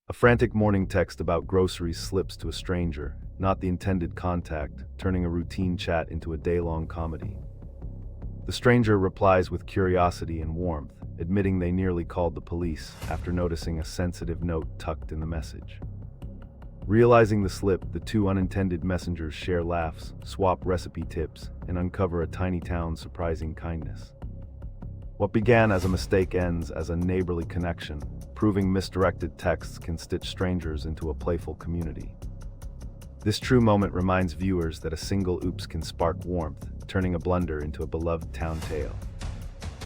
A frantic morning text about groceries slips to a stranger, not the intended contact, turning a routine chat into a day-long comedy. The stranger replies with curiosity and warmth, admitting they nearly called the police after noticing a sensitive note tucked in the message. Realizing the slip, the two unintended messengers share laughs, swap recipe tips, and uncover a tiny town's surprising kindness. What began as a mistake ends as a neighborly connection, proving misdirected texts can stitch strangers into a playful community. This true moment reminds viewers that a single oops can spark warmth, turning a blunder into a beloved town tale.